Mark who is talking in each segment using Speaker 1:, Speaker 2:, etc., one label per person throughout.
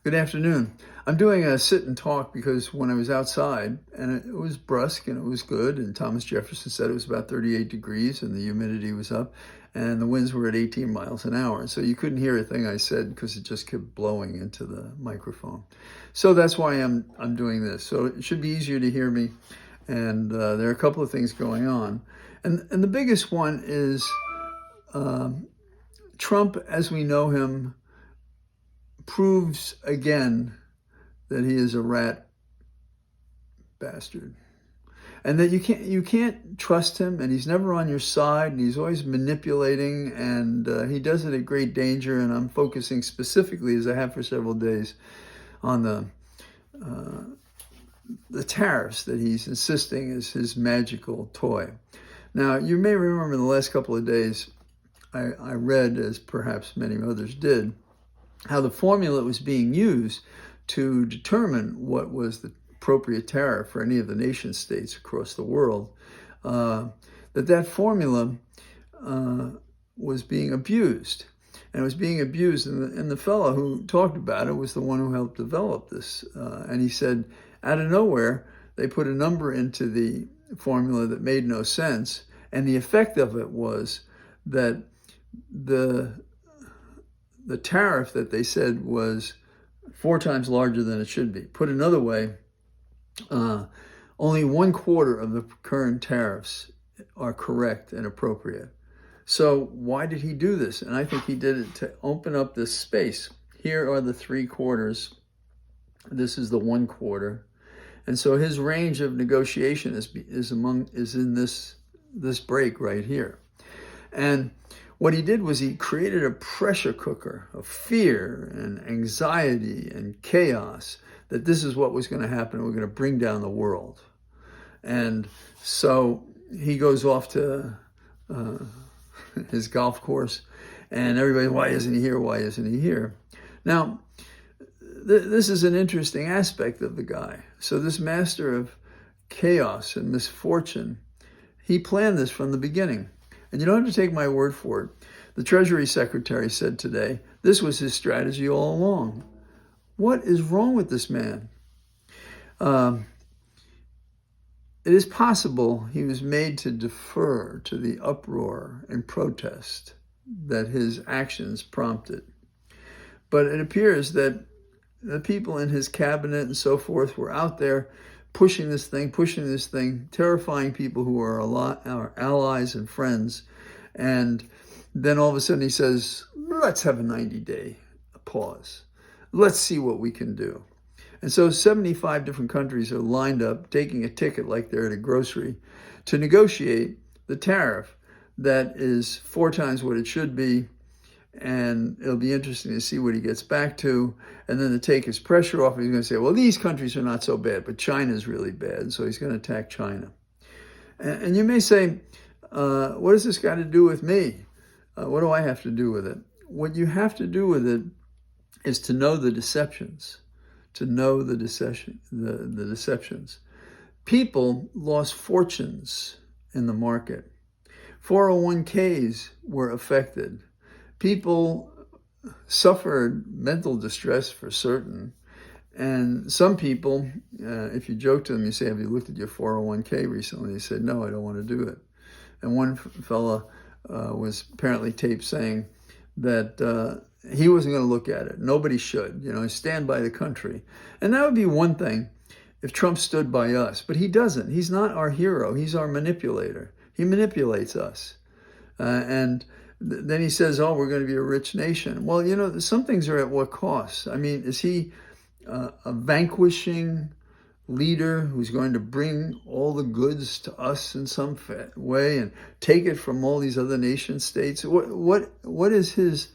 Speaker 1: Good afternoon. I'm doing a sit and talk because when I was outside and it was brusque and it was good, and Thomas Jefferson said it was about 38 degrees and the humidity was up and the winds were at 18 miles an hour. So you couldn't hear a thing I said because it just kept blowing into the microphone. So that's why I'm doing this. So it should be easier to hear me. And there are a couple of things going on. And the biggest one is Trump, as we know him, proves again that he is a rat bastard, and that you can't trust him, and he's never on your side, and he's always manipulating, and he does it at great danger. And I'm focusing specifically, as I have for several days, on the tariffs that he's insisting is his magical toy. Now, you may remember in the last couple of days, I read, as perhaps many others did, how the formula was being used to determine what was the appropriate tariff for any of the nation states across the world, that formula was being abused. And it was being abused, and the fellow who talked about it was the one who helped develop this. And he said, out of nowhere, they put a number into the formula that made no sense, and the effect of it was that the tariff that they said was 4 times larger than it should be. Put another way, only 1/4 of the current tariffs are correct and appropriate. So why did he do this? And I think he did it to open up this space. Here are the 3/4. This is the 1/4. And so his range of negotiation is in this break right here. And what he did was he created a pressure cooker of fear and anxiety and chaos that this is what was going to happen. We're going to bring down the world. And so he goes off to his golf course, and everybody, why isn't he here? Why isn't he here? Now, this is an interesting aspect of the guy. So this master of chaos and misfortune, he planned this from the beginning. And you don't have to take my word for it. The Treasury Secretary said today, this was his strategy all along. What is wrong with this man? It is possible he was made to defer to the uproar and protest that his actions prompted. But it appears that the people in his cabinet and so forth were out there pushing this thing, terrifying people who are our allies and friends. And then all of a sudden he says, let's have a 90-day pause. Let's see what we can do. And so 75 different countries are lined up, taking a ticket like they're at a grocery, to negotiate the tariff that is 4 times what it should be. And it'll be interesting to see what he gets back to. And then to take his pressure off, he's going to say, well, these countries are not so bad, but China's really bad. So he's going to attack China. And you may say, what does this got to do with me? What do I have to do with it? What you have to do with it is to know the deceptions, the deceptions. People lost fortunes in the market. 401ks were affected. People suffered mental distress for certain. And some people, if you joke to them, you say, have you looked at your 401k recently? They said, no, I don't want to do it. And one fella was apparently taped saying that he wasn't going to look at it. Nobody should, stand by the country. And that would be one thing if Trump stood by us. But he doesn't. He's not our hero. He's our manipulator. He manipulates us. And then he says, oh, we're going to be a rich nation. Well, some things are at what cost? I mean, is he a vanquishing leader who's going to bring all the goods to us in some way and take it from all these other nation states? What is his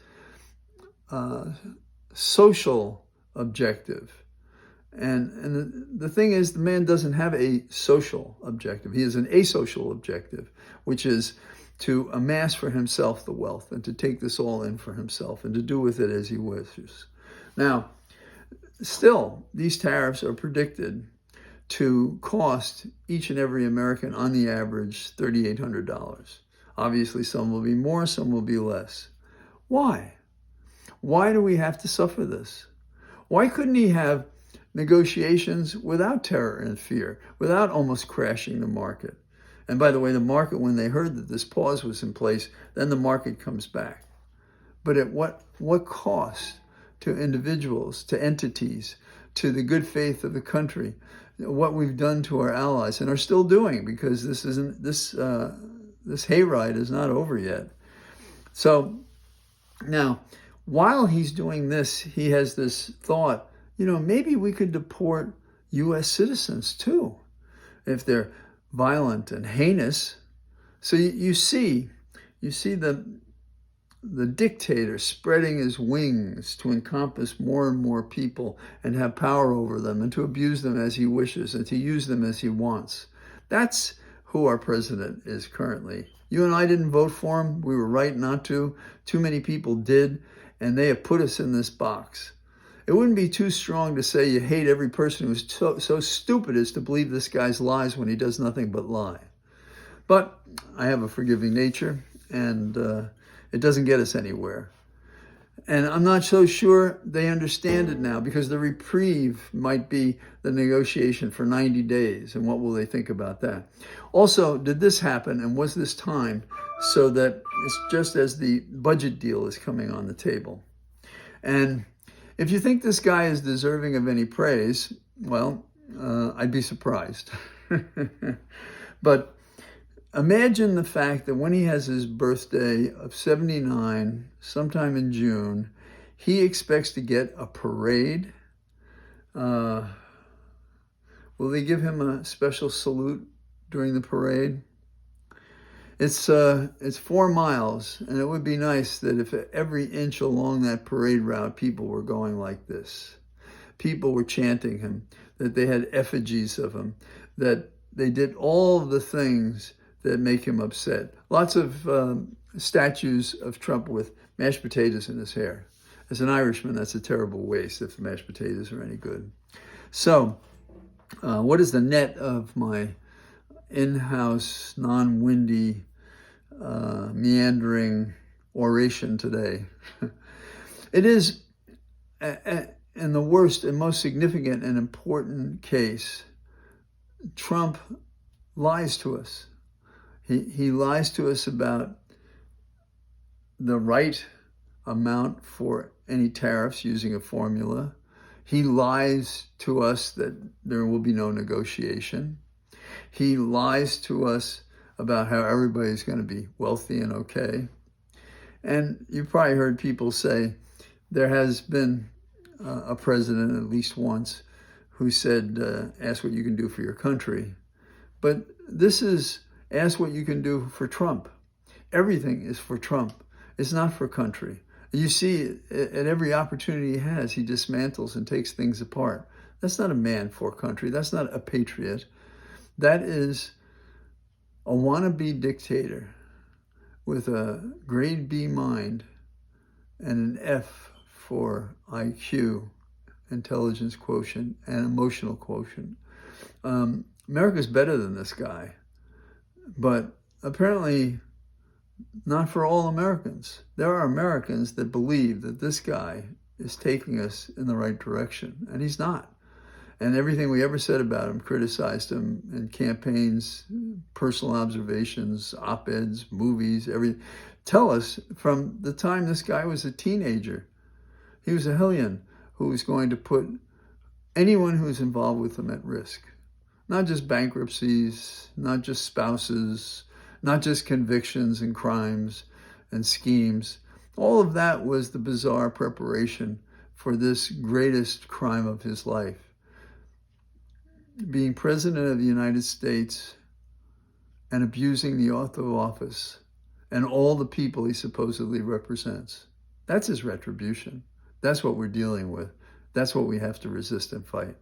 Speaker 1: social objective? And the thing is, the man doesn't have a social objective. He has an asocial objective, which is to amass for himself the wealth and to take this all in for himself and to do with it as he wishes. Now, still, these tariffs are predicted to cost each and every American, on the average, $3,800. Obviously, some will be more, some will be less. Why? Why do we have to suffer this? Why couldn't he have negotiations without terror and fear, without almost crashing the market? And by the way, the market, when they heard that this pause was in place, then the market comes back. But at what cost to individuals, to entities, to the good faith of the country, what we've done to our allies and are still doing, because this hayride is not over yet. So now, while he's doing this, he has this thought, maybe we could deport U.S. citizens too, if they're violent and heinous. So you see the dictator spreading his wings to encompass more and more people and have power over them and to abuse them as he wishes and to use them as he wants. That's who our president is currently. You and I didn't vote for him. We were right not to. Too many people did, and they have put us in this box. It wouldn't be too strong to say you hate every person who's so stupid as to believe this guy's lies when he does nothing but lie. But I have a forgiving nature, and it doesn't get us anywhere. And I'm not so sure they understand it now, because the reprieve might be the negotiation for 90 days. And what will they think about that? Also, did this happen, and was this timed so that it's just as the budget deal is coming on the table? And if you think this guy is deserving of any praise, well, I'd be surprised. But imagine the fact that when he has his birthday of 79, sometime in June, he expects to get a parade. Will they give him a special salute during the parade? It's 4 miles, and it would be nice that if every inch along that parade route people were going like this. People were chanting him, that they had effigies of him, that they did all the things that make him upset. Lots of statues of Trump with mashed potatoes in his hair. As an Irishman, that's a terrible waste if the mashed potatoes are any good. So, what is the net of my in-house, non-windy, meandering oration today? It is, in the worst and most significant and important case, Trump lies to us. He lies to us about the right amount for any tariffs using a formula. He lies to us that there will be no negotiation. He lies to us about how everybody's going to be wealthy and okay. And you've probably heard people say there has been a president at least once who said, ask what you can do for your country. But this is ask what you can do for Trump. Everything is for Trump. It's not for country. You see, at every opportunity he has, he dismantles and takes things apart. That's not a man for country. That's not a patriot. That is a wannabe dictator with a grade B mind and an F for IQ, intelligence quotient, and emotional quotient. America's better than this guy, but apparently not for all Americans. There are Americans that believe that this guy is taking us in the right direction, and he's not. And everything we ever said about him, criticized him in campaigns, personal observations, op-eds, movies, everything, tell us from the time this guy was a teenager, he was a hellion who was going to put anyone who's involved with him at risk. Not just bankruptcies, not just spouses, not just convictions and crimes and schemes. All of that was the bizarre preparation for this greatest crime of his life. Being president of the United States and abusing the oath of office and all the people he supposedly represents. That's his retribution. That's what we're dealing with. That's what we have to resist and fight.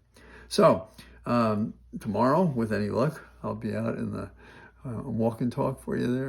Speaker 1: So, tomorrow, with any luck, I'll be out in the walk and talk for you there.